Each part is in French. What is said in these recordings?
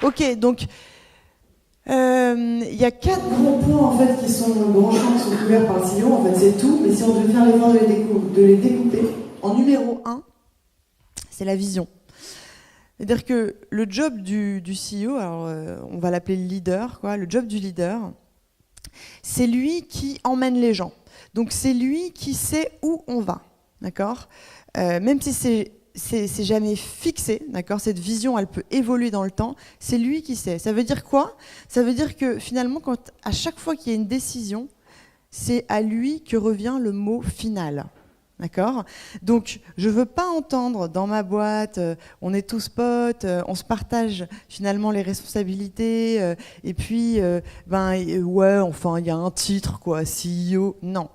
Ok, donc il y a 4 grands points en fait, qui sont branchants, qui sont couverts par le CEO. En fait, c'est tout. Mais si on devait faire l'effort de les découper, en numéro 1, c'est la vision. C'est-à-dire que le job du CEO, alors on va l'appeler le leader, quoi, le job du leader, c'est lui qui emmène les gens. Donc c'est lui qui sait où on va, d'accord ? Même si c'est jamais fixé, d'accord ? Cette vision, elle peut évoluer dans le temps. C'est lui qui sait. Ça veut dire quoi ? Ça veut dire que finalement, à chaque fois qu'il y a une décision, c'est à lui que revient le mot final. D'accord ? Donc, je ne veux pas entendre dans ma boîte, on est tous potes, on se partage finalement les responsabilités, et puis, ouais, enfin, il y a un titre, quoi, CEO. Non.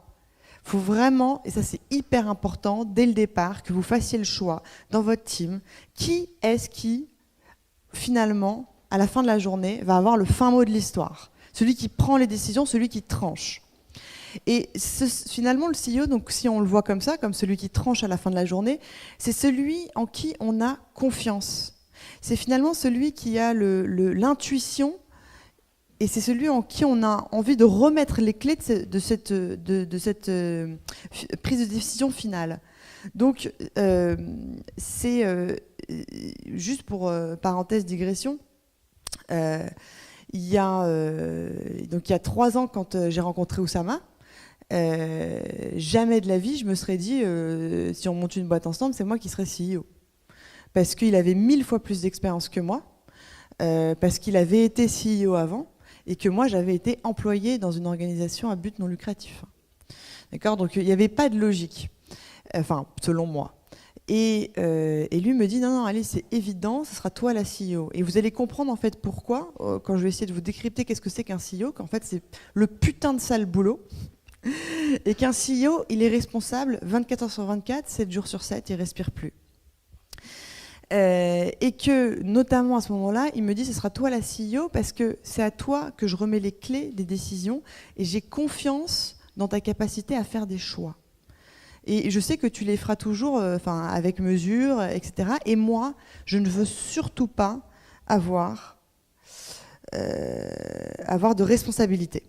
Il faut vraiment, et ça c'est hyper important, dès le départ, que vous fassiez le choix dans votre team, qui est-ce qui, finalement, à la fin de la journée, va avoir le fin mot de l'histoire ? Celui qui prend les décisions, celui qui tranche. Et finalement, le CEO, donc, si on le voit comme ça, comme celui qui tranche à la fin de la journée, c'est celui en qui on a confiance. C'est finalement celui qui a l'intuition, et c'est celui en qui on a envie de remettre les clés de cette prise de décision finale. Donc, c'est juste pour parenthèse digression, il y a 3 ans, quand j'ai rencontré Oussama, jamais de la vie je me serais dit si on monte une boîte ensemble, c'est moi qui serais CEO. Parce qu'il avait 1000 fois plus d'expérience que moi, parce qu'il avait été CEO avant, et que moi j'avais été employée dans une organisation à but non lucratif. D'accord ? Donc il n'y avait pas de logique, enfin selon moi. Et lui me dit non, allez, c'est évident, ce sera toi la CEO. Et vous allez comprendre en fait pourquoi, quand je vais essayer de vous décrypter qu'est-ce que c'est qu'un CEO, qu'en fait c'est le putain de sale boulot. Et qu'un CEO, il est responsable 24 heures sur 24, 7 jours sur 7, il ne respire plus. Et que, notamment à ce moment-là, il me dit, ce sera toi la CEO parce que c'est à toi que je remets les clés des décisions et j'ai confiance dans ta capacité à faire des choix. Et je sais que tu les feras toujours avec mesure, etc. Et moi, je ne veux surtout pas avoir de responsabilité.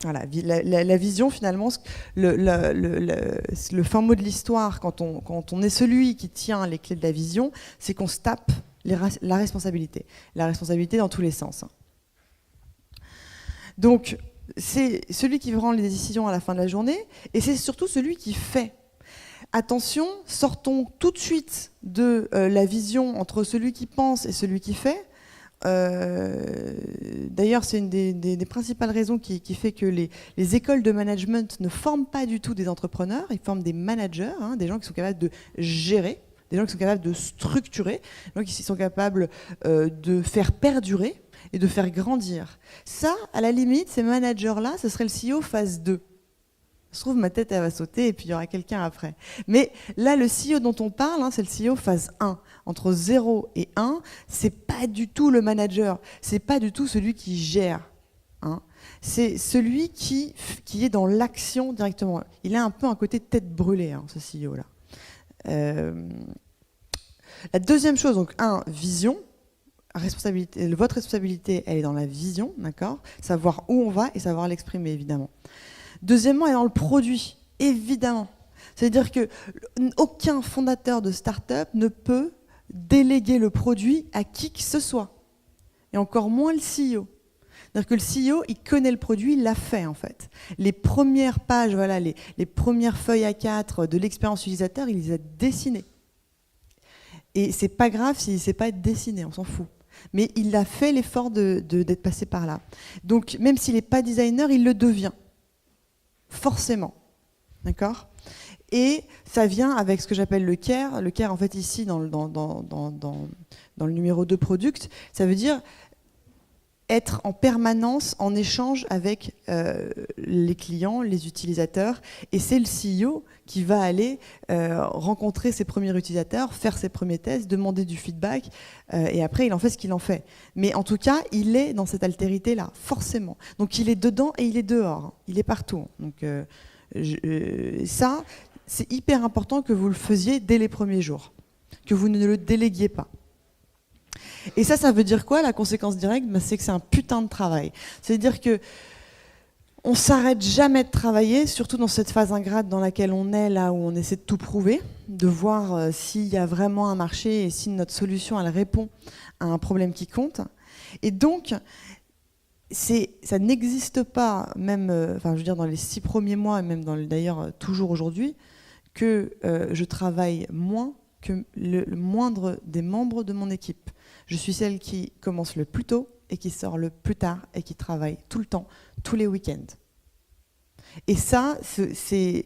Voilà, la vision, finalement, le fin mot de l'histoire, quand on est celui qui tient les clés de la vision, c'est qu'on se tape la responsabilité. La responsabilité dans tous les sens. Donc, c'est celui qui prend les décisions à la fin de la journée, et c'est surtout celui qui fait. Attention, sortons tout de suite de la vision entre celui qui pense et celui qui fait. D'ailleurs, c'est une des principales raisons qui fait que les écoles de management ne forment pas du tout des entrepreneurs, ils forment des managers, des gens qui sont capables de gérer, des gens qui sont capables de structurer, des gens qui sont capables de faire perdurer et de faire grandir. Ça, à la limite, ces managers-là, ce serait le CEO phase 2. Je trouve ma tête, elle va sauter et puis il y aura quelqu'un après. Mais là, le CEO dont on parle, c'est le CEO phase 1. Entre 0 et 1, c'est pas du tout le manager, c'est pas du tout celui qui gère. C'est celui qui est dans l'action directement. Il a un peu un côté tête brûlée, ce CEO-là. La deuxième chose, donc vision. Votre responsabilité, elle est dans la vision, d'accord ? Savoir où on va et savoir l'exprimer, évidemment. Deuxièmement, elle est dans le produit, évidemment. C'est-à-dire qu'aucun fondateur de start-up ne peut déléguer le produit à qui que ce soit. Et encore moins le CEO. C'est-à-dire que le CEO, il connaît le produit, il l'a fait en fait. Les premières pages, voilà, les premières feuilles A4 de l'expérience utilisateur, il les a dessinées. Et c'est pas grave s'il ne sait pas être dessiné, on s'en fout. Mais il a fait l'effort d'être passé par là. Donc même s'il n'est pas designer, il le devient. Forcément. D'accord ? Et ça vient avec ce que j'appelle le care. Le care, en fait, ici, dans le numéro 2 product, ça veut dire être en permanence en échange avec les clients, les utilisateurs. Et c'est le CEO qui va aller rencontrer ses premiers utilisateurs, faire ses premiers tests, demander du feedback, et après, il en fait ce qu'il en fait. Mais en tout cas, il est dans cette altérité-là, forcément. Donc, il est dedans et il est dehors. Il est partout. Donc, ça, c'est hyper important que vous le faisiez dès les premiers jours, que vous ne le déléguiez pas. Et ça veut dire quoi, la conséquence directe? C'est que c'est un putain de travail. C'est-à-dire que on s'arrête jamais de travailler, surtout dans cette phase ingrate dans laquelle on est, là où on essaie de tout prouver, de voir s'il y a vraiment un marché et si notre solution elle répond à un problème qui compte. Et donc, ça n'existe pas, même, je veux dire, dans les 6 premiers mois, et même d'ailleurs toujours aujourd'hui, que je travaille moins que le moindre des membres de mon équipe. Je suis celle qui commence le plus tôt et qui sort le plus tard et qui travaille tout le temps, tous les week-ends. Et ça, c'est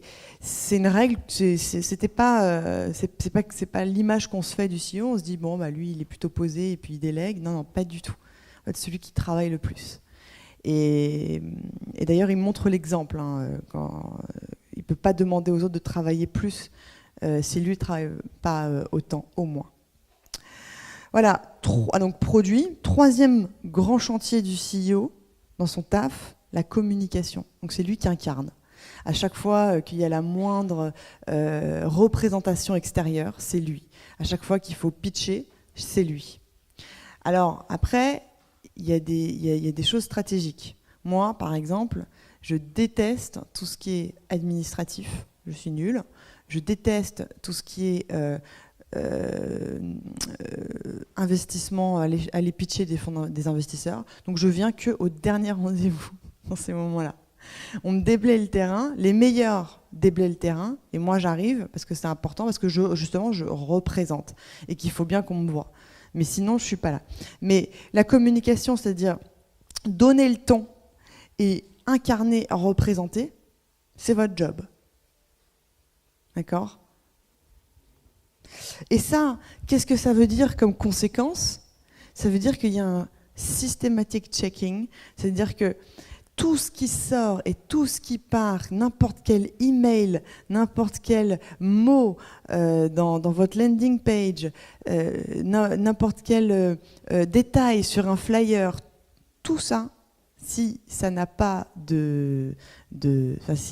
une règle. C'est pas l'image qu'on se fait du CEO. On se dit bon, lui, il est plutôt posé et puis il délègue. Non, pas du tout. En fait, celui qui travaille le plus. Et d'ailleurs, il montre l'exemple. Quand il peut pas demander aux autres de travailler plus si lui ne travaille pas autant, au moins. Voilà, donc produit. 3e grand chantier du CEO dans son taf, la communication. Donc c'est lui qui incarne. À chaque fois qu'il y a la moindre représentation extérieure, c'est lui. À chaque fois qu'il faut pitcher, c'est lui. Alors après, il y a des choses stratégiques. Moi, par exemple, je déteste tout ce qui est administratif. Je suis nulle. Je déteste tout ce qui est investissement, aller pitcher des investisseurs. Donc je viens qu'au dernier rendez-vous dans ces moments-là. On me déblaye le terrain, les meilleurs déblayent le terrain, et moi j'arrive parce que c'est important, parce que justement je représente et qu'il faut bien qu'on me voie. Mais sinon je suis pas là. Mais la communication, c'est-à-dire donner le ton et incarner, représenter, c'est votre job. D'accord ? Et ça, qu'est-ce que ça veut dire comme conséquence? Ça veut dire qu'il y a un systematic checking, c'est-à-dire que tout ce qui sort et tout ce qui part, n'importe quel email, n'importe quel mot dans votre landing page, n'importe quel détail sur un flyer, tout ça, si ça n'a pas s'il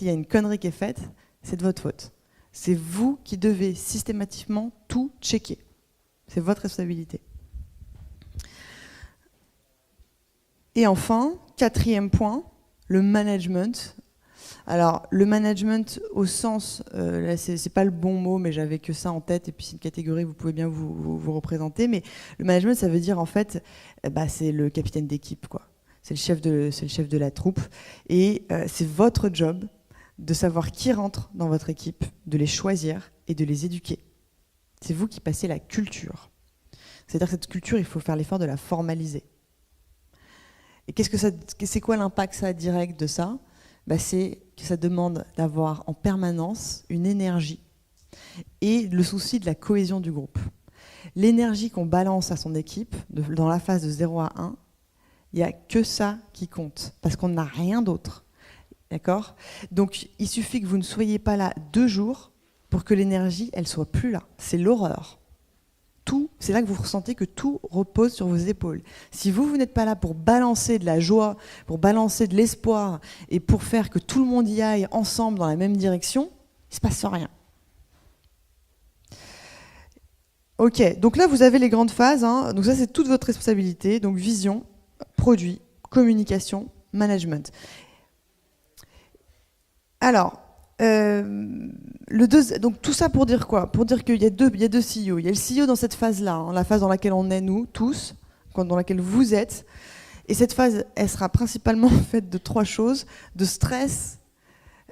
y a une connerie qui est faite, c'est de votre faute. C'est vous qui devez systématiquement tout checker. C'est votre responsabilité. Et enfin, 4e point, le management. Alors, le management au sens, là c'est pas le bon mot, mais j'avais que ça en tête, et puis c'est une catégorie que vous pouvez bien vous représenter, mais le management, ça veut dire en fait, c'est le capitaine d'équipe, quoi. C'est le chef de la troupe, et c'est votre job de savoir qui rentre dans votre équipe, de les choisir et de les éduquer. C'est vous qui passez la culture. C'est-à-dire que cette culture, il faut faire l'effort de la formaliser. Et c'est quoi l'impact ça direct de ça? C'est que ça demande d'avoir en permanence une énergie et le souci de la cohésion du groupe. L'énergie qu'on balance à son équipe, dans la phase de 0 à 1, il n'y a que ça qui compte, parce qu'on n'a rien d'autre. D'accord ? Donc, il suffit que vous ne soyez pas là 2 jours pour que l'énergie, elle soit plus là. C'est l'horreur. C'est là que vous ressentez que tout repose sur vos épaules. Si vous n'êtes pas là pour balancer de la joie, pour balancer de l'espoir et pour faire que tout le monde y aille ensemble dans la même direction, il ne se passe rien. Ok, donc là, vous avez les grandes phases. Donc ça, c'est toute votre responsabilité. Donc vision, produit, communication, management. Alors, donc tout ça pour dire quoi? Pour dire qu'il y a deux CEO. Il y a le CEO dans cette phase-là, la phase dans laquelle on est nous, tous, dans laquelle vous êtes. Et cette phase, elle sera principalement faite de 3 choses, de stress,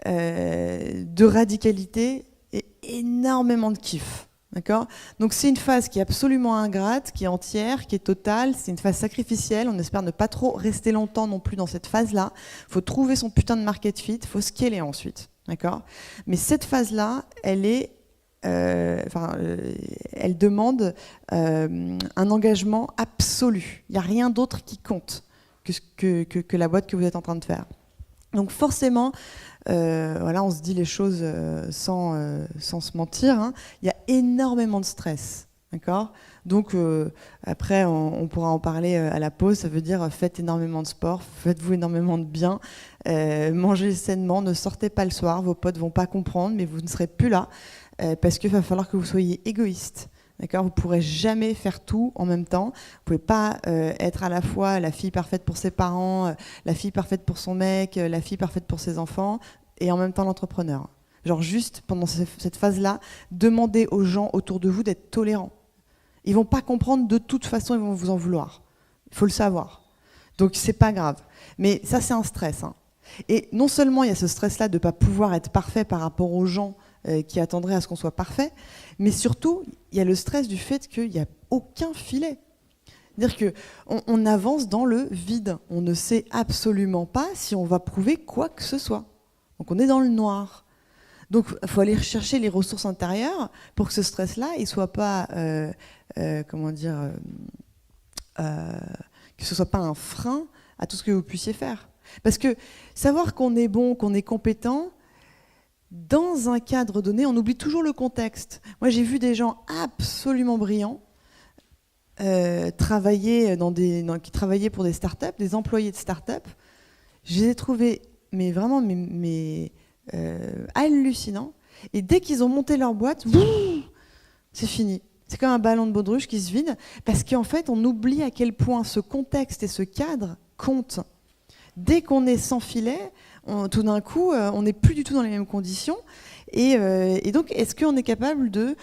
de radicalité et énormément de kiff. D'accord ? Donc c'est une phase qui est absolument ingrate, qui est entière, qui est totale, c'est une phase sacrificielle, on espère ne pas trop rester longtemps non plus dans cette phase-là. Il faut trouver son putain de market fit, il faut scaler ensuite. D'accord ? Mais cette phase-là, elle demande un engagement absolu. Il n'y a rien d'autre qui compte que la boîte que vous êtes en train de faire. Donc forcément, on se dit les choses sans se mentir. Il y a énormément de stress, d'accord ? Donc après, on pourra en parler à la pause. Ça veut dire faites énormément de sport, faites-vous énormément de bien, mangez sainement, ne sortez pas le soir. Vos potes vont pas comprendre, mais vous ne serez plus là parce qu'il va falloir que vous soyez égoïste. D'accord ? Vous ne pourrez jamais faire tout en même temps. Vous ne pouvez pas être à la fois la fille parfaite pour ses parents, la fille parfaite pour son mec, la fille parfaite pour ses enfants, et en même temps l'entrepreneur. Genre juste, pendant cette phase-là, demandez aux gens autour de vous d'être tolérants. Ils ne vont pas comprendre, de toute façon, ils vont vous en vouloir. Il faut le savoir. Donc, c'est pas grave. Mais ça, c'est un stress. Hein. Et non seulement il y a ce stress-là de ne pas pouvoir être parfait par rapport aux gens qui attendraient à ce qu'on soit parfait, mais surtout, il y a le stress du fait qu'il n'y a aucun filet. C'est-à-dire qu'on avance dans le vide. On ne sait absolument pas si on va prouver quoi que ce soit. Donc, on est dans le noir. Donc, il faut aller chercher les ressources intérieures pour que ce stress-là, il ne soit pas, que ce soit pas un frein à tout ce que vous puissiez faire. Parce que savoir qu'on est bon, qu'on est compétent, dans un cadre donné, on oublie toujours le contexte. Moi, j'ai vu des gens absolument brillants qui travaillaient pour des startups, des employés de startups. Je les ai trouvés vraiment hallucinants. Et dès qu'ils ont monté leur boîte, c'est fini. C'est comme un ballon de baudruche qui se vide, parce qu'en fait, on oublie à quel point ce contexte et ce cadre comptent. Dès qu'on est sans filet, tout d'un coup, on n'est plus du tout dans les mêmes conditions. Et donc, est-ce qu'on est capable de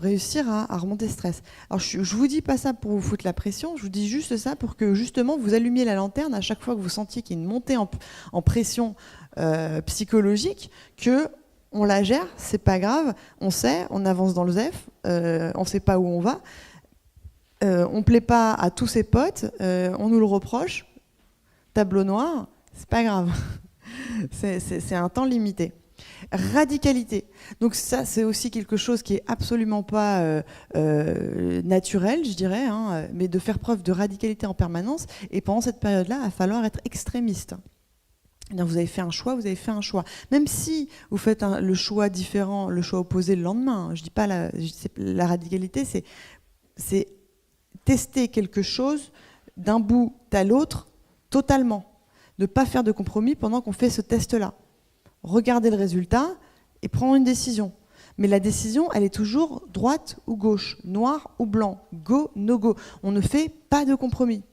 réussir à remonter ce stress ? Alors, je vous dis pas ça pour vous foutre la pression, je vous dis juste ça pour que, justement, vous allumiez la lanterne à chaque fois que vous sentiez qu'il y a une montée en pression psychologique, que on la gère, c'est pas grave, on sait, on avance dans le ZEF, on sait pas où on va, on plaît pas à tous ses potes, on nous le reproche, tableau noir, c'est pas grave, c'est un temps limité. Radicalité, donc ça c'est aussi quelque chose qui est absolument pas naturel, je dirais, hein, mais de faire preuve de radicalité en permanence, et pendant cette période-là, il va falloir être extrémiste. Vous avez fait un choix, vous avez fait un choix. Même si vous faites le choix différent, le choix opposé le lendemain, je dis pas la radicalité, c'est tester quelque chose d'un bout à l'autre totalement. Ne pas faire de compromis pendant qu'on fait ce test-là. Regarder le résultat et prendre une décision. Mais la décision, elle est toujours droite ou gauche, noir ou blanc, go, no go. On ne fait pas de compromis.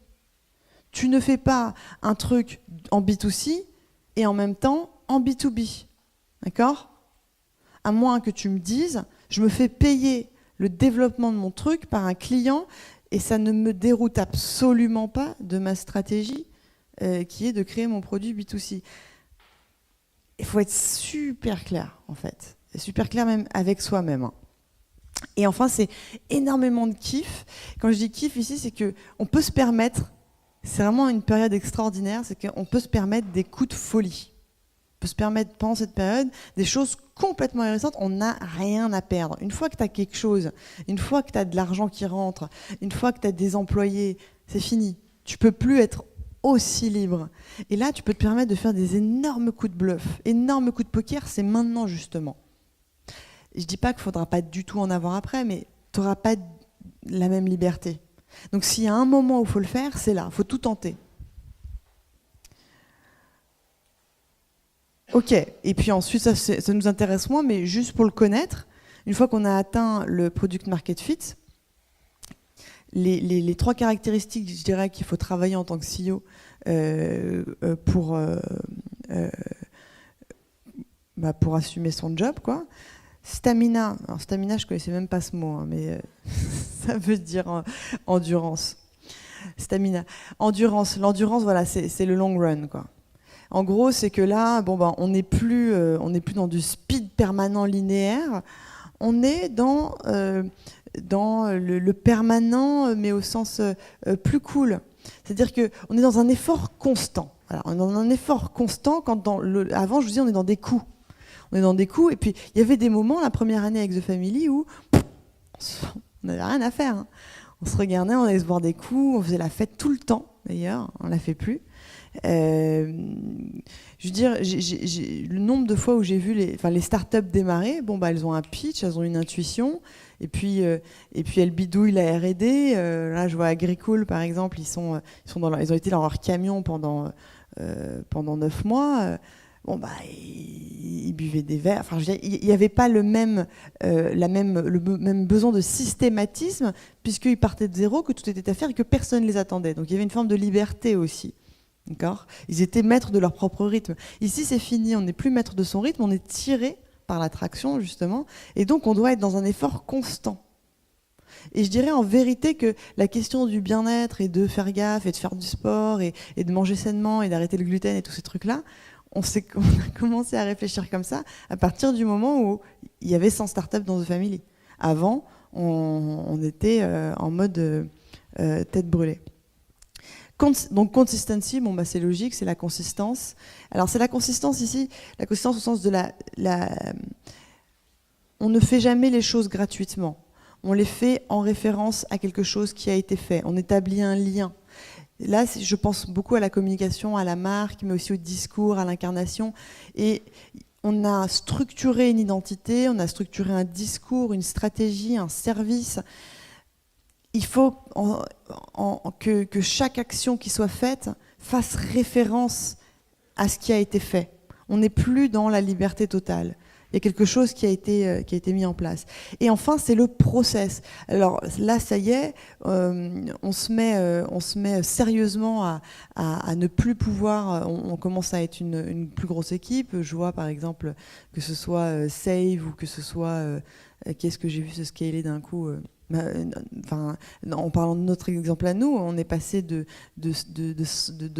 Tu ne fais pas un truc en B2C et en même temps en B2B. D'accord ? À moins que tu me dises, je me fais payer le développement de mon truc par un client et ça ne me déroute absolument pas de ma stratégie qui est de créer mon produit B2C. Il faut être super clair, en fait. Super clair même avec soi-même. Et enfin, c'est énormément de kiff. Quand je dis kiff ici, c'est qu'on peut se permettre, c'est vraiment une période extraordinaire, c'est qu'on peut se permettre des coups de folie. On peut se permettre pendant cette période des choses complètement ahurissantes. On n'a rien à perdre. Une fois que tu as quelque chose, une fois que tu as de l'argent qui rentre, une fois que tu as des employés, c'est fini. Tu peux plus être aussi libre. Et là, tu peux te permettre de faire des énormes coups de bluff, énormes coups de poker, c'est maintenant justement. Je dis pas qu'il faudra pas du tout en avoir après, mais tu n'auras pas la même liberté. Donc s'il y a un moment où il faut le faire, c'est là, il faut tout tenter. Ok, et puis ensuite, ça nous intéresse moins, mais juste pour le connaître, une fois qu'on a atteint le product market fit, les trois caractéristiques, je dirais, qu'il faut travailler en tant que CEO pour assumer son job, quoi. Stamina. Alors stamina, je connaissais même pas ce mot, hein, mais ça veut dire endurance. Stamina. Endurance. L'endurance, voilà, c'est le long run, quoi. En gros, c'est que là, on n'est plus dans du speed permanent linéaire. On est dans le permanent, mais au sens plus cool. C'est-à-dire qu'on est dans un effort constant. Voilà, on est dans un effort constant quand avant, je vous dis, on est dans des coups. On est dans des coups, et puis il y avait des moments, la première année avec The Family, où on n'avait rien à faire. Hein. On se regardait, on allait se boire des coups, on faisait la fête tout le temps, d'ailleurs, on ne la fait plus. Je veux dire, le nombre de fois où j'ai vu les startups démarrer, elles ont un pitch, elles ont une intuition, et puis elles bidouillent la R&D. Là, je vois Agricool, par exemple, ils ont été dans leur camion pendant 9 mois. bon, bah, il buvait des verres. Enfin, je veux dire, il n'y avait pas le même besoin de systématisme, puisqu'ils partaient de zéro, que tout était à faire et que personne ne les attendait. Donc il y avait une forme de liberté aussi. D'accord ? Ils étaient maîtres de leur propre rythme. Ici, c'est fini, on n'est plus maître de son rythme, on est tiré par l'attraction, justement, et donc on doit être dans un effort constant. Et je dirais en vérité que la question du bien-être et de faire gaffe et de faire du sport et de manger sainement et d'arrêter le gluten et tous ces trucs-là, on a commencé à réfléchir comme ça à partir du moment où il y avait 100 startups dans The Family. Avant, on était en mode tête brûlée. Donc consistency, bon, bah, c'est logique, c'est la consistance. Alors c'est la consistance ici, la consistance au sens de on ne fait jamais les choses gratuitement. On les fait en référence à quelque chose qui a été fait. On établit un lien. Là, je pense beaucoup à la communication, à la marque, mais aussi au discours, à l'incarnation. Et on a structuré une identité, on a structuré un discours, une stratégie, un service. Il faut que chaque action qui soit faite fasse référence à ce qui a été fait. On n'est plus dans la liberté totale. Il y a quelque chose qui a été mis en place. Et enfin, c'est le process. Alors là, ça y est, on se met sérieusement à ne plus pouvoir. On commence à être une plus grosse équipe. Je vois par exemple que ce soit Save ou que ce soit qu'est-ce que j'ai vu se scaler d'un coup. Enfin, en parlant de notre exemple à nous, on est passé de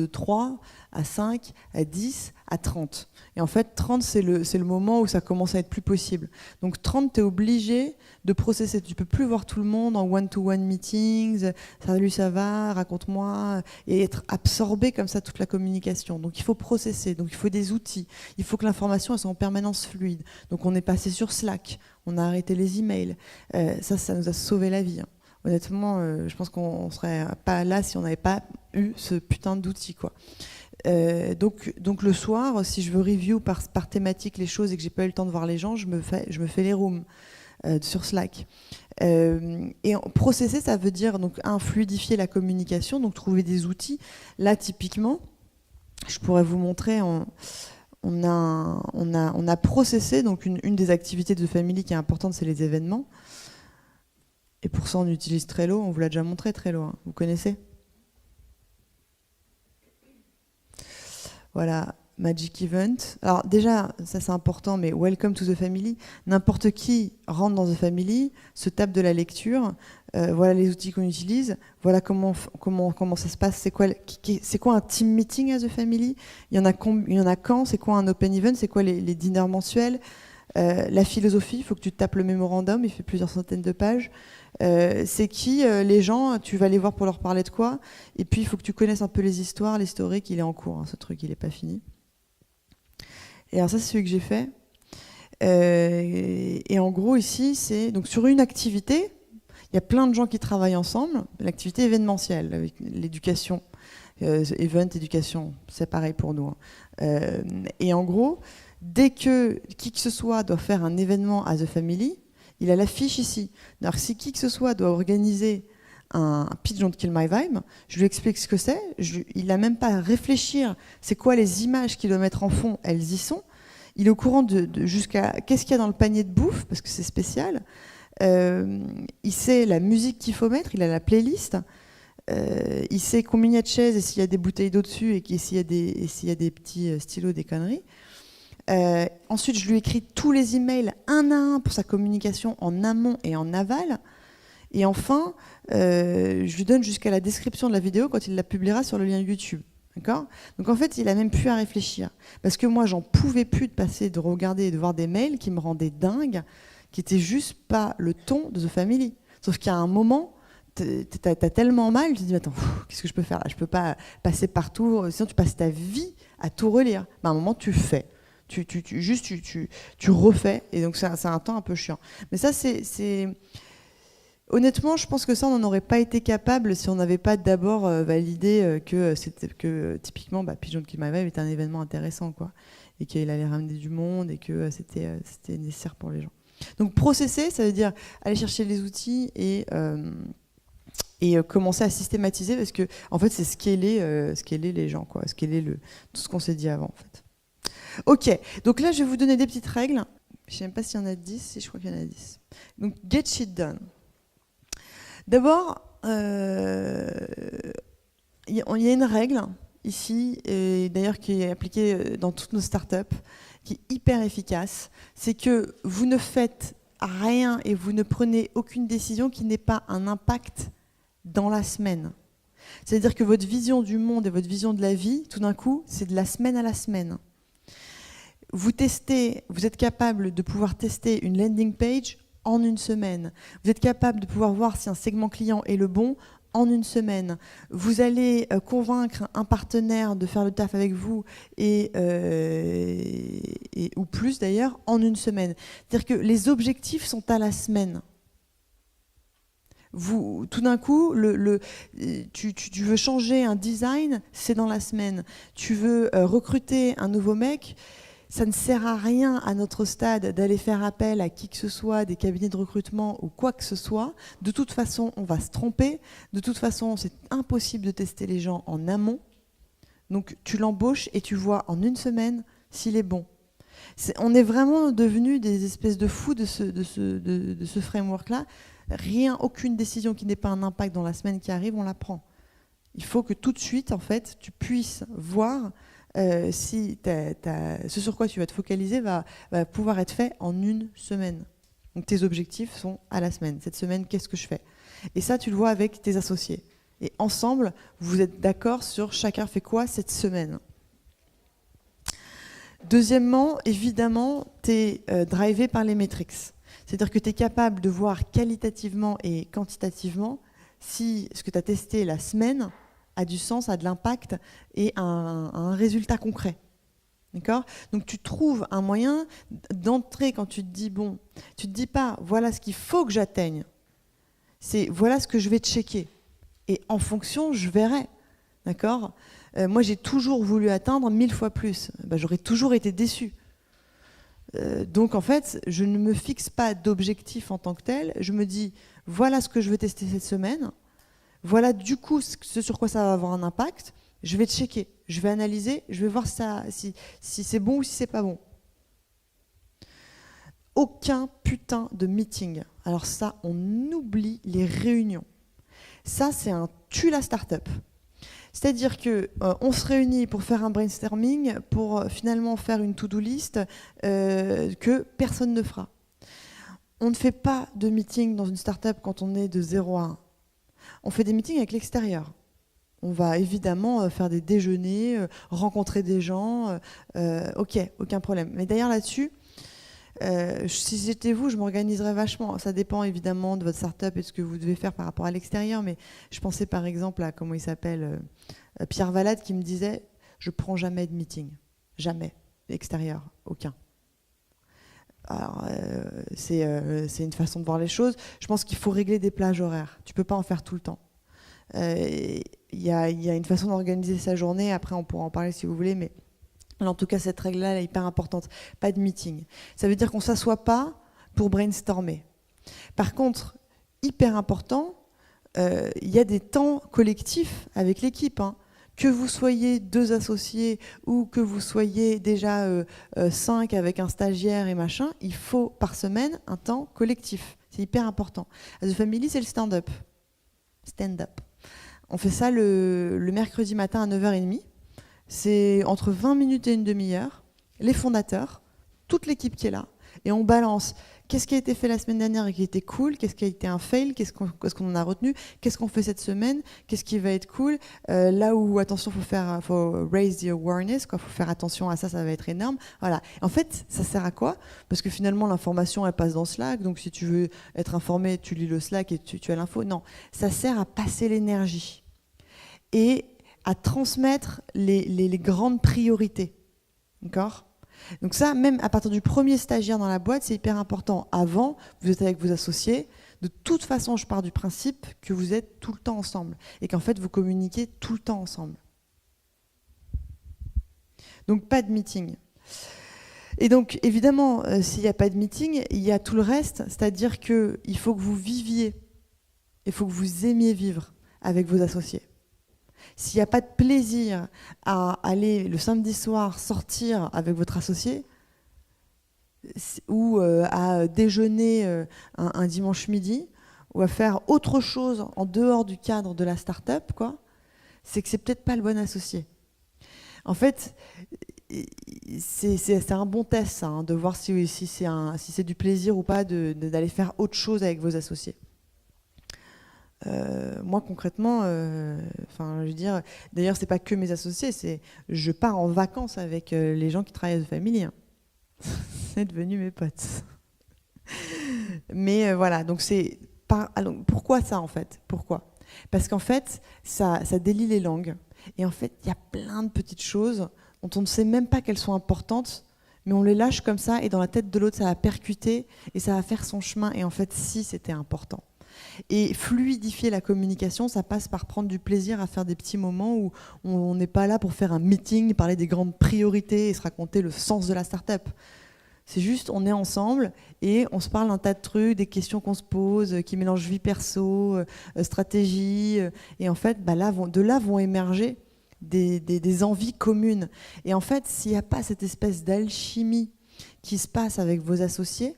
3 à 5 à 10 à 30. Et en fait, 30, c'est le moment où ça commence à être plus possible. Donc 30, tu es obligé de processer. Tu ne peux plus voir tout le monde en one-to-one meetings, salut, ça va, raconte-moi, et être absorbé comme ça toute la communication. Donc il faut processer, donc il faut des outils. Il faut que l'information soit en permanence fluide. Donc on est passé sur Slack, on a arrêté les emails. Ça nous a sauvé la vie. Hein. Honnêtement, je pense qu'on ne serait pas là si on n'avait pas eu ce putain d'outil, quoi. Donc le soir, si je veux review par thématique les choses et que j'ai pas eu le temps de voir les gens, je me fais les rooms sur Slack. Et processer, ça veut dire donc fluidifier la communication, donc trouver des outils. Là, typiquement, je pourrais vous montrer. On a processé, donc une des activités de Family qui est importante, c'est les événements. Et pour ça, on utilise Trello. On vous l'a déjà montré, Trello. Hein. Vous connaissez ? Voilà, Magic Event. Alors déjà, ça c'est important, mais Welcome to the Family. N'importe qui rentre dans the Family, se tape de la lecture. Voilà les outils qu'on utilise. Voilà comment ça se passe. C'est quoi un team meeting à the Family ? Il y en a quand ? C'est quoi un open event ? C'est quoi les diners mensuels ? La philosophie, il faut que tu tapes le mémorandum. Il fait plusieurs centaines de pages. C'est qui les gens, tu vas les voir pour leur parler de quoi, et puis il faut que tu connaisses un peu les histoires, l'historique, il est en cours, hein, ce truc il n'est pas fini. Et alors ça c'est celui que j'ai fait, et en gros ici c'est donc sur une activité, il y a plein de gens qui travaillent ensemble, l'activité événementielle avec l'éducation, event, éducation, c'est pareil pour nous, hein. Et en gros, dès que qui que ce soit doit faire un événement à The Family, il a l'affiche ici. Alors si qui que ce soit doit organiser un pitch on Kill My Vibe, je lui explique ce que c'est. Il n'a même pas à réfléchir. C'est quoi les images qu'il doit mettre en fond ? Elles y sont. Il est au courant jusqu'à qu'est-ce qu'il y a dans le panier de bouffe, parce que c'est spécial. Il sait la musique qu'il faut mettre. Il a la playlist. Il sait combien il y a de chaises et s'il y a des bouteilles d'eau dessus et s'il y a des petits stylos, des conneries. Ensuite, je lui écris tous les emails un à un pour sa communication en amont et en aval. Et enfin, je lui donne jusqu'à la description de la vidéo quand il la publiera sur le lien YouTube. D'accord ? Donc en fait, il a même plus à réfléchir. Parce que moi, j'en pouvais plus de regarder et de voir des mails qui me rendaient dingue, qui étaient juste pas le ton de The Family. Sauf qu'à un moment, t'as tellement mal, tu te dis, attends, qu'est-ce que je peux faire là ? Je peux pas passer partout, sinon tu passes ta vie à tout relire. À un moment, tu fais. Tu refais, et donc c'est un temps un peu chiant. Mais ça, c'est... Honnêtement, je pense que ça, on n'en aurait pas été capable si on n'avait pas d'abord validé que typiquement, Pigeon Kill My Vibe était un événement intéressant, quoi, et qu'il allait ramener du monde, et que c'était nécessaire pour les gens. Donc processer, ça veut dire aller chercher les outils et commencer à systématiser, parce que en fait, c'est scaler les gens, quoi, scaler tout ce qu'on s'est dit avant, en fait. Ok, donc là, je vais vous donner des petites règles. Je ne sais même pas s'il y en a 10, si je crois qu'il y en a 10. Donc, get shit done. D'abord, il y a une règle ici, et d'ailleurs qui est appliquée dans toutes nos startups, qui est hyper efficace. C'est que vous ne faites rien et vous ne prenez aucune décision qui n'ait pas un impact dans la semaine. C'est-à-dire que votre vision du monde et votre vision de la vie, tout d'un coup, c'est de la semaine à la semaine. Vous êtes capable de pouvoir tester une landing page en une semaine. Vous êtes capable de pouvoir voir si un segment client est le bon en une semaine. Vous allez convaincre un partenaire de faire le taf avec vous ou plus d'ailleurs en une semaine. C'est-à-dire que les objectifs sont à la semaine. Tout d'un coup, tu veux changer un design, c'est dans la semaine. Tu veux recruter un nouveau mec, ça ne sert à rien à notre stade d'aller faire appel à qui que ce soit, des cabinets de recrutement ou quoi que ce soit. De toute façon, on va se tromper. De toute façon, c'est impossible de tester les gens en amont. Donc, tu l'embauches et tu vois en une semaine s'il est bon. On est vraiment devenus des espèces de fous de ce framework-là. Rien, aucune décision qui n'ait pas un impact dans la semaine qui arrive, on la prend. Il faut que tout de suite, en fait, tu puisses voir si ce sur quoi tu vas te focaliser va pouvoir être fait en une semaine. Donc tes objectifs sont à la semaine. Cette semaine, qu'est-ce que je fais? Et ça, tu le vois avec tes associés. Et ensemble, vous êtes d'accord sur chacun fait quoi cette semaine. Deuxièmement, évidemment, tu es drivé par les metrics. C'est-à-dire que tu es capable de voir qualitativement et quantitativement si ce que tu as testé la semaine a du sens, a de l'impact et a un résultat concret. D'accord ? Donc tu trouves un moyen d'entrer quand tu te dis, bon, tu te dis pas, voilà ce qu'il faut que j'atteigne, c'est voilà ce que je vais checker. Et en fonction, je verrai. D'accord ? Moi, j'ai toujours voulu atteindre 1000 fois plus. Ben, j'aurais toujours été déçu. Donc en fait, je ne me fixe pas d'objectif en tant que tel. Je me dis, voilà ce que je veux tester cette semaine. Voilà du coup ce sur quoi ça va avoir un impact. Je vais checker, je vais analyser, je vais voir si c'est bon ou si c'est pas bon. Aucun putain de meeting. Alors ça, on oublie les réunions. Ça, c'est un tue la start-up. C'est-à-dire qu'on se réunit pour faire un brainstorming, pour finalement faire une to-do list que personne ne fera. On ne fait pas de meeting dans une start-up quand on est de 0 à 1. On fait des meetings avec l'extérieur. On va évidemment faire des déjeuners, rencontrer des gens. Ok, aucun problème. Mais d'ailleurs là-dessus, si j'étais vous, je m'organiserais vachement. Ça dépend évidemment de votre start-up et de ce que vous devez faire par rapport à l'extérieur. Mais je pensais par exemple à, comment il s'appelle, Pierre Valade qui me disait « Je prends jamais de meeting. Jamais. Extérieur. Aucun. » Alors, c'est une façon de voir les choses. Je pense qu'il faut régler des plages horaires. Tu ne peux pas en faire tout le temps. Il y a une façon d'organiser sa journée. Après, on pourra en parler si vous voulez, mais en tout cas, cette règle-là, elle est hyper importante. Pas de meeting. Ça veut dire qu'on ne s'assoit pas pour brainstormer. Par contre, hyper important, il y a des temps collectifs avec l'équipe. Hein. Que vous soyez 2 associés ou que vous soyez déjà 5 avec un stagiaire et machin, il faut par semaine un temps collectif. C'est hyper important. À The Family, c'est le stand-up. Stand-up. On fait ça le mercredi matin à 9h30. C'est entre 20 minutes et une demi-heure. Les fondateurs, toute l'équipe qui est là, et on balance qu'est-ce qui a été fait la semaine dernière et qui était cool, qu'est-ce qui a été un fail, qu'est-ce qu'on en a retenu, qu'est-ce qu'on fait cette semaine, qu'est-ce qui va être cool, là où, attention, faut raise the awareness, faut faire attention à ça, ça va être énorme. Voilà. En fait, ça sert à quoi ? Parce que finalement, l'information, elle passe dans Slack, donc si tu veux être informé, tu lis le Slack et tu as l'info. Non, ça sert à passer l'énergie et à transmettre les grandes priorités. D'accord ? Donc ça, même à partir du premier stagiaire dans la boîte, c'est hyper important. Avant, vous êtes avec vos associés. De toute façon, je pars du principe que vous êtes tout le temps ensemble et qu'en fait, vous communiquez tout le temps ensemble. Donc, pas de meeting. Et donc, évidemment, s'il n'y a pas de meeting, il y a tout le reste, c'est-à-dire qu'il faut que vous viviez, il faut que vous aimiez vivre avec vos associés. s'il n'y a pas de plaisir à aller le samedi soir sortir avec votre associé ou à déjeuner un dimanche midi ou à faire autre chose en dehors du cadre de la start-up, quoi, c'est que c'est peut-être pas le bon associé. En fait, c'est un bon test, ça, de voir si c'est du plaisir ou pas d'aller faire autre chose avec vos associés. Moi concrètement, je veux dire, d'ailleurs c'est pas que mes associés, je pars en vacances avec les gens qui travaillent à The Family. Hein. C'est devenu mes potes. Mais voilà, donc alors, pourquoi ça en fait? Pourquoi? Parce qu'en fait, ça délie les langues. Et en fait, il y a plein de petites choses dont on ne sait même pas qu'elles sont importantes, mais on les lâche comme ça, et dans la tête de l'autre, ça va percuter, et ça va faire son chemin. Et en fait, si, c'était important. Et fluidifier la communication, ça passe par prendre du plaisir à faire des petits moments où on n'est pas là pour faire un meeting, parler des grandes priorités et se raconter le sens de la start-up. C'est juste, on est ensemble et on se parle d'un tas de trucs, des questions qu'on se pose, qui mélangent vie perso, stratégie. Et en fait, de là vont émerger des envies communes. Et en fait, s'il n'y a pas cette espèce d'alchimie qui se passe avec vos associés,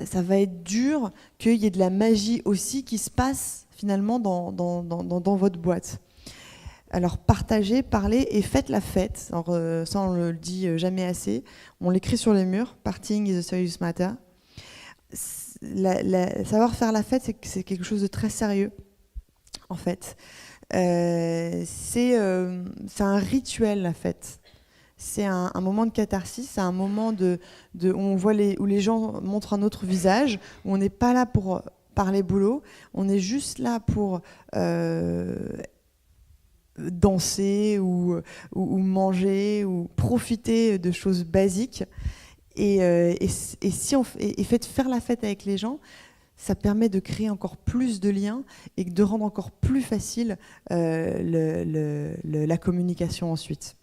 ça va être dur qu'il y ait de la magie aussi qui se passe finalement dans votre boîte. Alors partagez, parlez et faites la fête. Alors, ça on le dit jamais assez. On l'écrit sur les murs. Partying is a serious matter. Savoir faire la fête, c'est quelque chose de très sérieux en fait. C'est un rituel, la fête. C'est un moment de catharsis, c'est un moment où les gens montrent un autre visage, où on n'est pas là pour parler boulot, on est juste là pour danser ou manger ou profiter de choses basiques. Et faire la fête avec les gens, ça permet de créer encore plus de liens et de rendre encore plus facile la communication ensuite.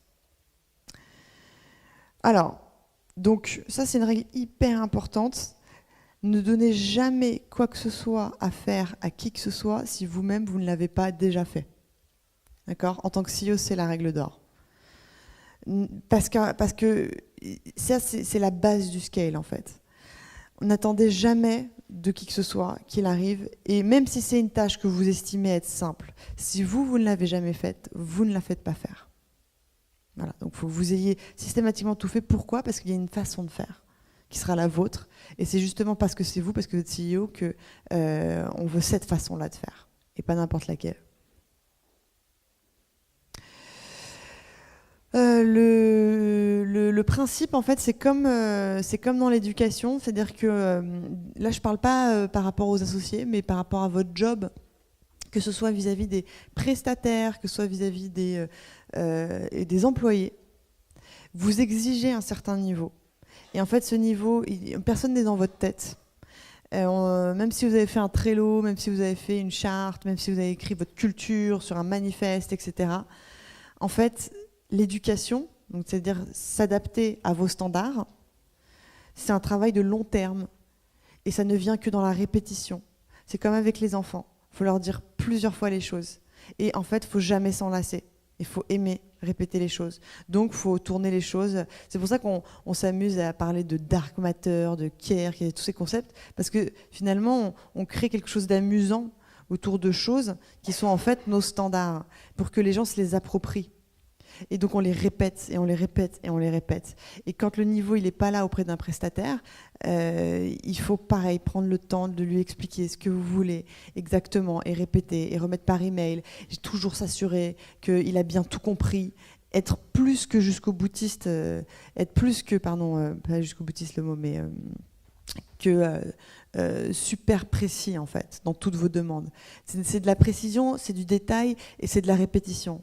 Alors, donc ça c'est une règle hyper importante. Ne donnez jamais quoi que ce soit à faire à qui que ce soit si vous-même vous ne l'avez pas déjà fait. D'accord ? En tant que CEO, c'est la règle d'or. Parce que ça, c'est la base du scale en fait. N'attendez jamais de qui que ce soit qu'il arrive, et même si c'est une tâche que vous estimez être simple, si vous ne l'avez jamais faite, vous ne la faites pas faire. Voilà, donc il faut que vous ayez systématiquement tout fait. Pourquoi ? Parce qu'il y a une façon de faire qui sera la vôtre, et c'est justement parce que c'est vous, parce que vous êtes CEO, qu'on veut cette façon-là de faire, et pas n'importe laquelle. Le principe, en fait, c'est comme dans l'éducation, c'est-à-dire que là, je ne parle pas par rapport aux associés, mais par rapport à votre job, que ce soit vis-à-vis des prestataires, que ce soit vis-à-vis des employés. Vous exigez un certain niveau. Et en fait, ce niveau, personne n'est dans votre tête. Même si vous avez fait un Trello, même si vous avez fait une charte, même si vous avez écrit votre culture sur un manifeste, etc., en fait, l'éducation, donc c'est-à-dire s'adapter à vos standards, c'est un travail de long terme et ça ne vient que dans la répétition. C'est comme avec les enfants, il faut leur dire plusieurs fois les choses et en fait, il ne faut jamais s'en lasser. Il faut aimer répéter les choses. Donc, il faut tourner les choses. C'est pour ça qu'on s'amuse à parler de dark matter, de care, tous ces concepts, parce que finalement, on crée quelque chose d'amusant autour de choses qui sont en fait nos standards, pour que les gens se les approprient. Et donc on les répète et on les répète et on les répète. Et quand le niveau il n'est pas là auprès d'un prestataire, il faut pareil prendre le temps de lui expliquer ce que vous voulez exactement et répéter et remettre par email. J'ai toujours s'assurer qu'il a bien tout compris. Être plus que jusqu'au boutiste, pas jusqu'au boutiste le mot, mais super précis en fait dans toutes vos demandes. C'est de la précision, c'est du détail et c'est de la répétition.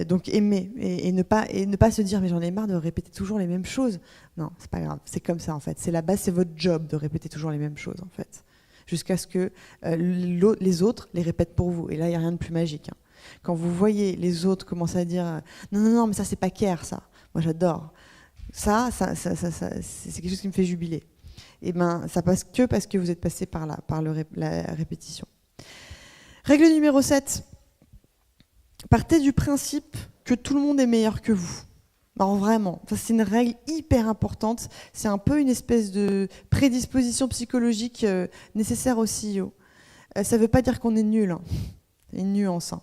Donc aimer et ne pas se dire mais j'en ai marre de répéter toujours les mêmes choses. Non, c'est pas grave, c'est comme ça en fait. C'est la base, c'est votre job de répéter toujours les mêmes choses en fait, jusqu'à ce que les autres les répètent pour vous. Et là, il n'y a rien de plus magique. Hein. Quand vous voyez les autres commencer à dire non, mais ça c'est pas care ça. Moi j'adore. Ça c'est quelque chose qui me fait jubiler. Et ben ça passe que parce que vous êtes passé par la répétition. Règle numéro 7. Partez du principe que tout le monde est meilleur que vous. Alors vraiment, ça c'est une règle hyper importante. C'est un peu une espèce de prédisposition psychologique nécessaire au CEO. Ça ne veut pas dire qu'on est nul. Hein. C'est une nuance. Hein.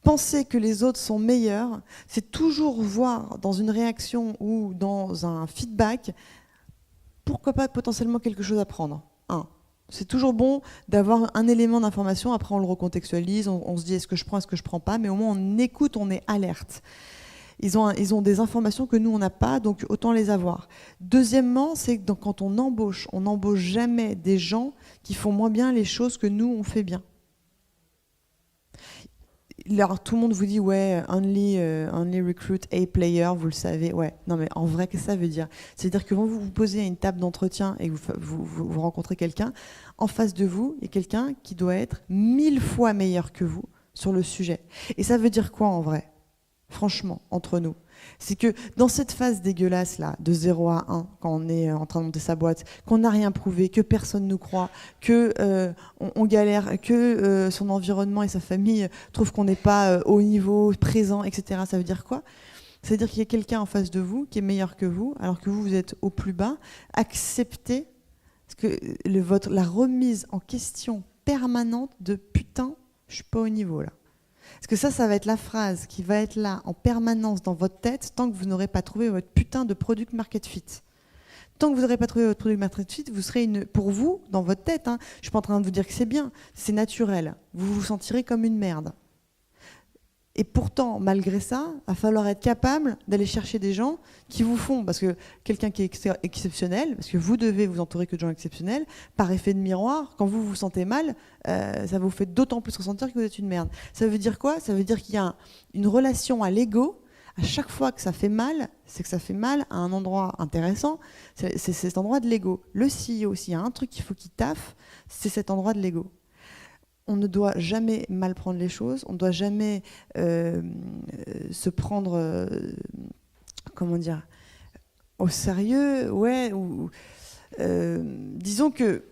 Penser que les autres sont meilleurs, c'est toujours voir dans une réaction ou dans un feedback, pourquoi pas potentiellement quelque chose à prendre. C'est toujours bon d'avoir un élément d'information, après on le recontextualise, on se dit est-ce que je prends, est-ce que je prends pas, mais au moins on écoute, on est alerte. Ils ont des informations que nous on n'a pas, donc autant les avoir. Deuxièmement, c'est que quand on n'embauche jamais des gens qui font moins bien les choses que nous on fait bien. Alors, tout le monde vous dit ouais, only recruit A player, vous le savez. Ouais, non mais en vrai, qu'est-ce que ça veut dire? C'est-à-dire que quand vous vous posez à une table d'entretien et que vous rencontrez quelqu'un, en face de vous, il y a quelqu'un qui doit être 1000 fois meilleur que vous sur le sujet. Et ça veut dire quoi en vrai? Franchement, entre nous. C'est que dans cette phase dégueulasse là, de 0 à 1, quand on est en train de monter sa boîte, qu'on n'a rien prouvé, que personne ne nous croit, que on galère, que son environnement et sa famille trouvent qu'on n'est pas au niveau, présent, etc. Ça veut dire quoi? Ça veut dire qu'il y a quelqu'un en face de vous qui est meilleur que vous, alors que vous êtes au plus bas. Acceptez que la remise en question permanente de putain, je suis pas au niveau là. Parce que ça va être la phrase qui va être là en permanence dans votre tête tant que vous n'aurez pas trouvé votre putain de product market fit. Tant que vous n'aurez pas trouvé votre product market fit, vous serez pour vous, dans votre tête, hein, je ne suis pas en train de vous dire que c'est bien, c'est naturel. Vous vous sentirez comme une merde. Et pourtant, malgré ça, il va falloir être capable d'aller chercher des gens qui vous font, parce que quelqu'un qui est exceptionnel, parce que vous devez vous entourer que de gens exceptionnels, par effet de miroir, quand vous vous sentez mal, ça vous fait d'autant plus ressentir que vous êtes une merde. Ça veut dire quoi? Ça veut dire qu'il y a une relation à l'ego. À chaque fois que ça fait mal, c'est que ça fait mal à un endroit intéressant, c'est cet endroit de l'ego. Le CEO, s'il y a un truc qu'il faut qu'il taffe, c'est cet endroit de l'ego. On ne doit jamais mal prendre les choses, on ne doit jamais se prendre, comment dire, au sérieux, ouais. Disons que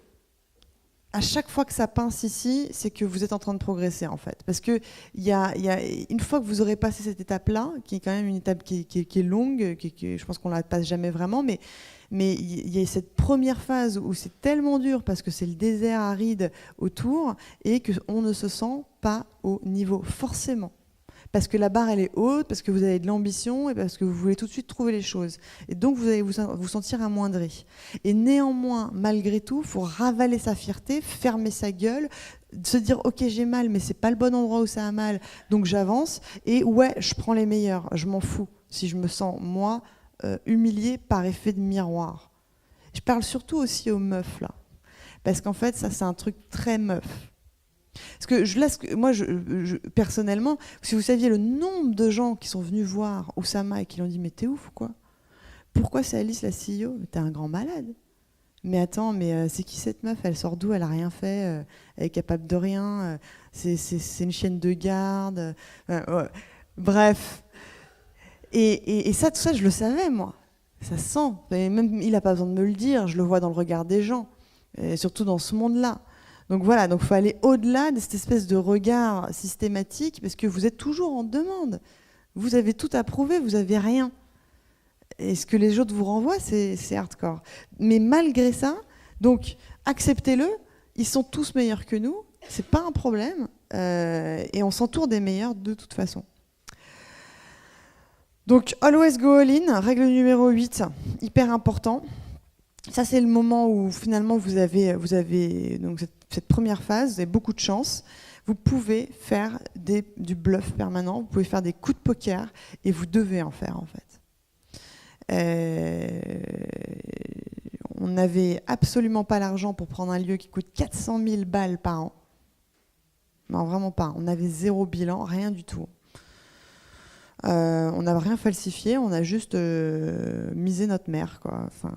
à chaque fois que ça pince ici, c'est que vous êtes en train de progresser en fait, parce que une fois que vous aurez passé cette étape-là, qui est quand même une étape qui est longue, je pense qu'on la passe jamais vraiment, mais il y a cette première phase où c'est tellement dur parce que c'est le désert aride autour et qu'on ne se sent pas au niveau, forcément. Parce que la barre, elle est haute, parce que vous avez de l'ambition et parce que vous voulez tout de suite trouver les choses. Et donc, vous allez vous sentir amoindri. Et néanmoins, malgré tout, il faut ravaler sa fierté, fermer sa gueule, se dire « Ok, j'ai mal, mais c'est pas le bon endroit où ça a mal, donc j'avance. Et ouais, je prends les meilleurs, je m'en fous. Si je me sens, moi, humilié par effet de miroir. » Je parle surtout aussi aux meufs, là. Parce qu'en fait, ça, c'est un truc très meuf. Parce que moi, personnellement, si vous saviez le nombre de gens qui sont venus voir Oussama et qui lui ont dit « Mais t'es ouf ou quoi? Pourquoi c'est Alice la CEO? T'es un grand malade. Mais attends, c'est qui cette meuf? Elle sort d'où? Elle a rien fait. Elle est capable de rien. C'est une chienne de garde. » Ouais. Bref. Et ça, tout ça, je le savais, moi. Ça se sent. Et même, il n'a pas besoin de me le dire. Je le vois dans le regard des gens. Et surtout dans ce monde-là. Donc voilà, il faut aller au-delà de cette espèce de regard systématique, parce que vous êtes toujours en demande. Vous avez tout à prouver, vous n'avez rien. Et ce que les autres vous renvoient, c'est hardcore. Mais malgré ça, donc acceptez-le, ils sont tous meilleurs que nous, c'est pas un problème, et on s'entoure des meilleurs de toute façon. Donc always go all in, règle numéro 8, hyper important. Ça, c'est le moment où finalement vous avez donc cette première phase, vous avez beaucoup de chance. Vous pouvez faire du bluff permanent, vous pouvez faire des coups de poker et vous devez en faire en fait. On n'avait absolument pas l'argent pour prendre un lieu qui coûte 400 000 balles par an. Non, vraiment pas. On avait 0 bilan, rien du tout. On n'a rien falsifié, on a juste misé notre mère, quoi. Enfin,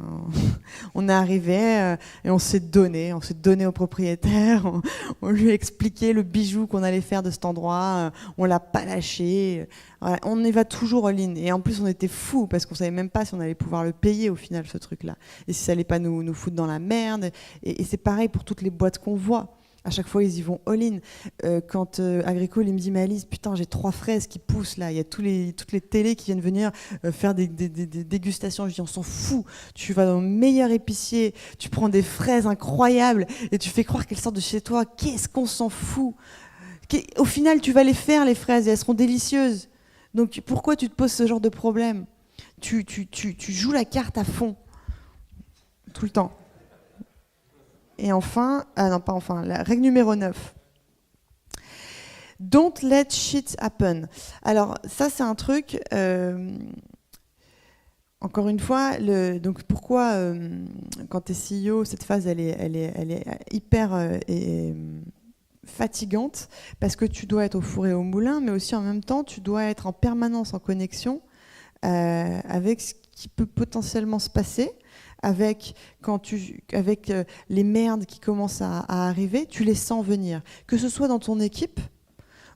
on est arrivé et on s'est donné au propriétaire, on lui a expliqué le bijou qu'on allait faire de cet endroit, on l'a pas lâché. Voilà, on y va toujours all-in. Et en plus, on était fous parce qu'on savait même pas si on allait pouvoir le payer au final, ce truc-là. Et si ça allait pas nous foutre dans la merde. Et c'est pareil pour toutes les boîtes qu'on voit. À chaque fois, ils y vont all-in. Quand Agricole, il me dit, mais Alice, putain, j'ai 3 fraises qui poussent là. Il y a toutes les télés qui viennent venir faire des dégustations. Je dis, on s'en fout. Tu vas dans le meilleur épicier, tu prends des fraises incroyables et tu fais croire qu'elles sortent de chez toi. Qu'est-ce qu'on s'en fout? Au final, tu vas les faire, les fraises, et elles seront délicieuses. Donc, pourquoi tu te poses ce genre de problème? Tu joues la carte à fond, tout le temps. Et enfin, la règle numéro 9. Don't let shit happen. Alors, ça, c'est un truc, encore une fois, donc pourquoi, quand tu es CEO, cette phase, elle est hyper fatigante, parce que tu dois être au four et au moulin, mais aussi en même temps, tu dois être en permanence en connexion avec ce qui peut potentiellement se passer. Avec les merdes qui commencent à arriver, tu les sens venir. Que ce soit dans ton équipe,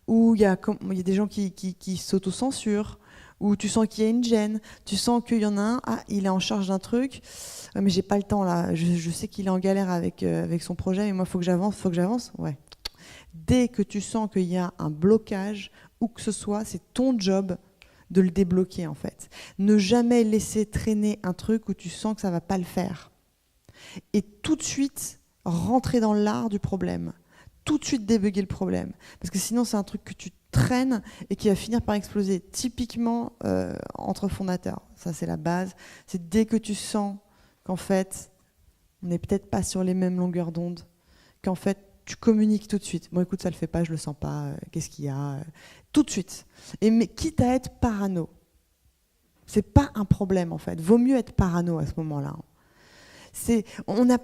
où il y a des gens qui s'autocensurent, où tu sens qu'il y a une gêne, tu sens qu'il y en a un, il est en charge d'un truc, mais j'ai pas le temps là, je sais qu'il est en galère avec son projet, mais moi il faut que j'avance, ouais. Dès que tu sens qu'il y a un blocage, où que ce soit, c'est ton job de le débloquer en fait. Ne jamais laisser traîner un truc où tu sens que ça va pas le faire. Et tout de suite rentrer dans l'art du problème. Tout de suite débugger le problème. Parce que sinon c'est un truc que tu traînes et qui va finir par exploser. Typiquement entre fondateurs. Ça c'est la base. C'est dès que tu sens qu'en fait on n'est peut-être pas sur les mêmes longueurs d'onde, qu'en fait tu communiques tout de suite. Bon, écoute, ça le fait pas, je le sens pas. Qu'est-ce qu'il y a? Tout de suite. Mais quitte à être parano, c'est pas un problème en fait. Vaut mieux être parano à ce moment-là. Il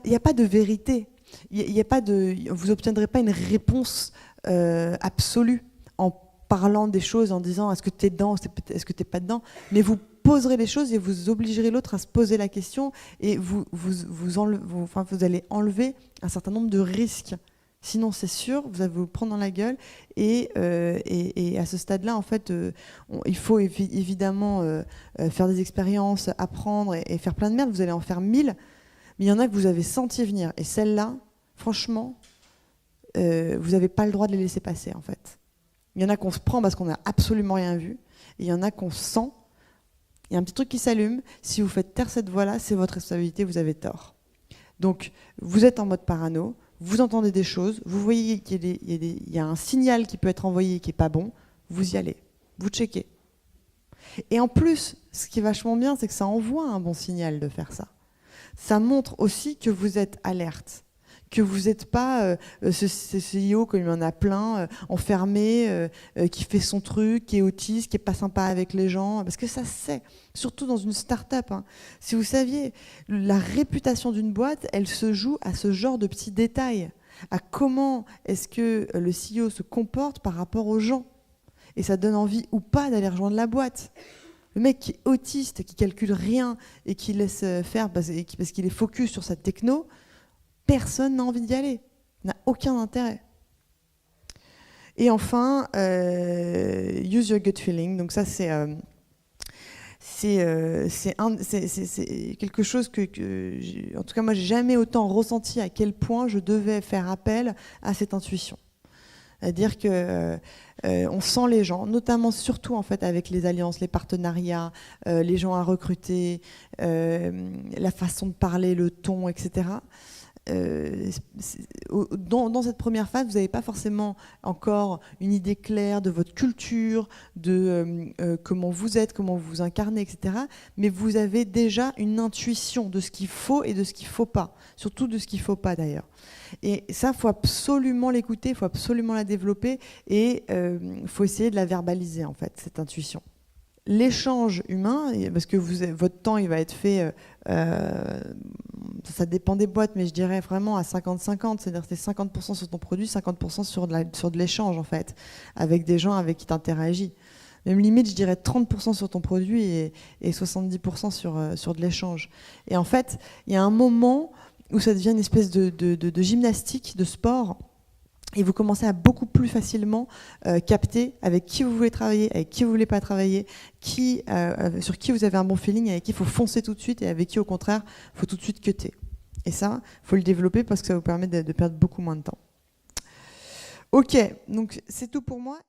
n'y a pas de vérité. Vous n'obtiendrez pas une réponse absolue en parlant des choses, en disant est-ce que tu es dedans, est-ce que tu n'es pas dedans. Mais vous poserez les choses et vous obligerez l'autre à se poser la question et vous allez enlever un certain nombre de risques. Sinon, c'est sûr, vous allez vous prendre dans la gueule. Et à ce stade-là, en fait, il faut évidemment faire des expériences, apprendre et faire plein de merde. Vous allez en faire 1000, mais il y en a que vous avez senti venir. Et celles-là, franchement, vous n'avez pas le droit de les laisser passer, en fait. Il y en a qu'on se prend parce qu'on n'a absolument rien vu. Et il y en a qu'on sent. Il y a un petit truc qui s'allume. Si vous faites taire cette voix-là, c'est votre responsabilité, vous avez tort. Donc, vous êtes en mode parano. Vous entendez des choses, vous voyez qu'il y a un signal qui peut être envoyé qui n'est pas bon, vous y allez, vous checkez. Et en plus, ce qui est vachement bien, c'est que ça envoie un bon signal de faire ça. Ça montre aussi que vous êtes alerte, que vous n'êtes pas ce CEO, comme il y en a plein, enfermé, qui fait son truc, qui est autiste, qui n'est pas sympa avec les gens, parce que ça se sait, surtout dans une start-up. Hein. Si vous saviez, la réputation d'une boîte, elle se joue à ce genre de petits détails, à comment est-ce que le CEO se comporte par rapport aux gens. Et ça donne envie ou pas d'aller rejoindre la boîte. Le mec qui est autiste, qui calcule rien et qui laisse faire parce qu'il est focus sur sa techno, personne n'a envie d'y aller, n'a aucun intérêt. Et enfin, use your gut feeling. Donc ça, c'est quelque chose que en tout cas moi, j'ai jamais autant ressenti à quel point je devais faire appel à cette intuition. C'est-à-dire que on sent les gens, notamment surtout en fait avec les alliances, les partenariats, les gens à recruter, la façon de parler, le ton, etc. Dans cette première phase, vous n'avez pas forcément encore une idée claire de votre culture, de comment vous êtes, comment vous vous incarnez, etc. Mais vous avez déjà une intuition de ce qu'il faut et de ce qu'il ne faut pas, surtout de ce qu'il ne faut pas d'ailleurs. Et ça, il faut absolument l'écouter, il faut absolument la développer et il faut essayer de la verbaliser en fait, cette intuition. L'échange humain, parce que votre temps il va être fait, ça dépend des boîtes, mais je dirais vraiment à 50-50, c'est-à-dire que c'est 50% sur ton produit, 50% sur de l'échange en fait, avec des gens avec qui tu interagis. Même limite, je dirais 30% sur ton produit et 70% sur de l'échange. Et en fait, il y a un moment où ça devient une espèce de gymnastique, de sport, et vous commencez à beaucoup plus facilement capter avec qui vous voulez travailler, avec qui vous ne voulez pas travailler, sur qui vous avez un bon feeling, avec qui il faut foncer tout de suite et avec qui au contraire il faut tout de suite cutter. Et ça, il faut le développer parce que ça vous permet de perdre beaucoup moins de temps. Ok, donc c'est tout pour moi.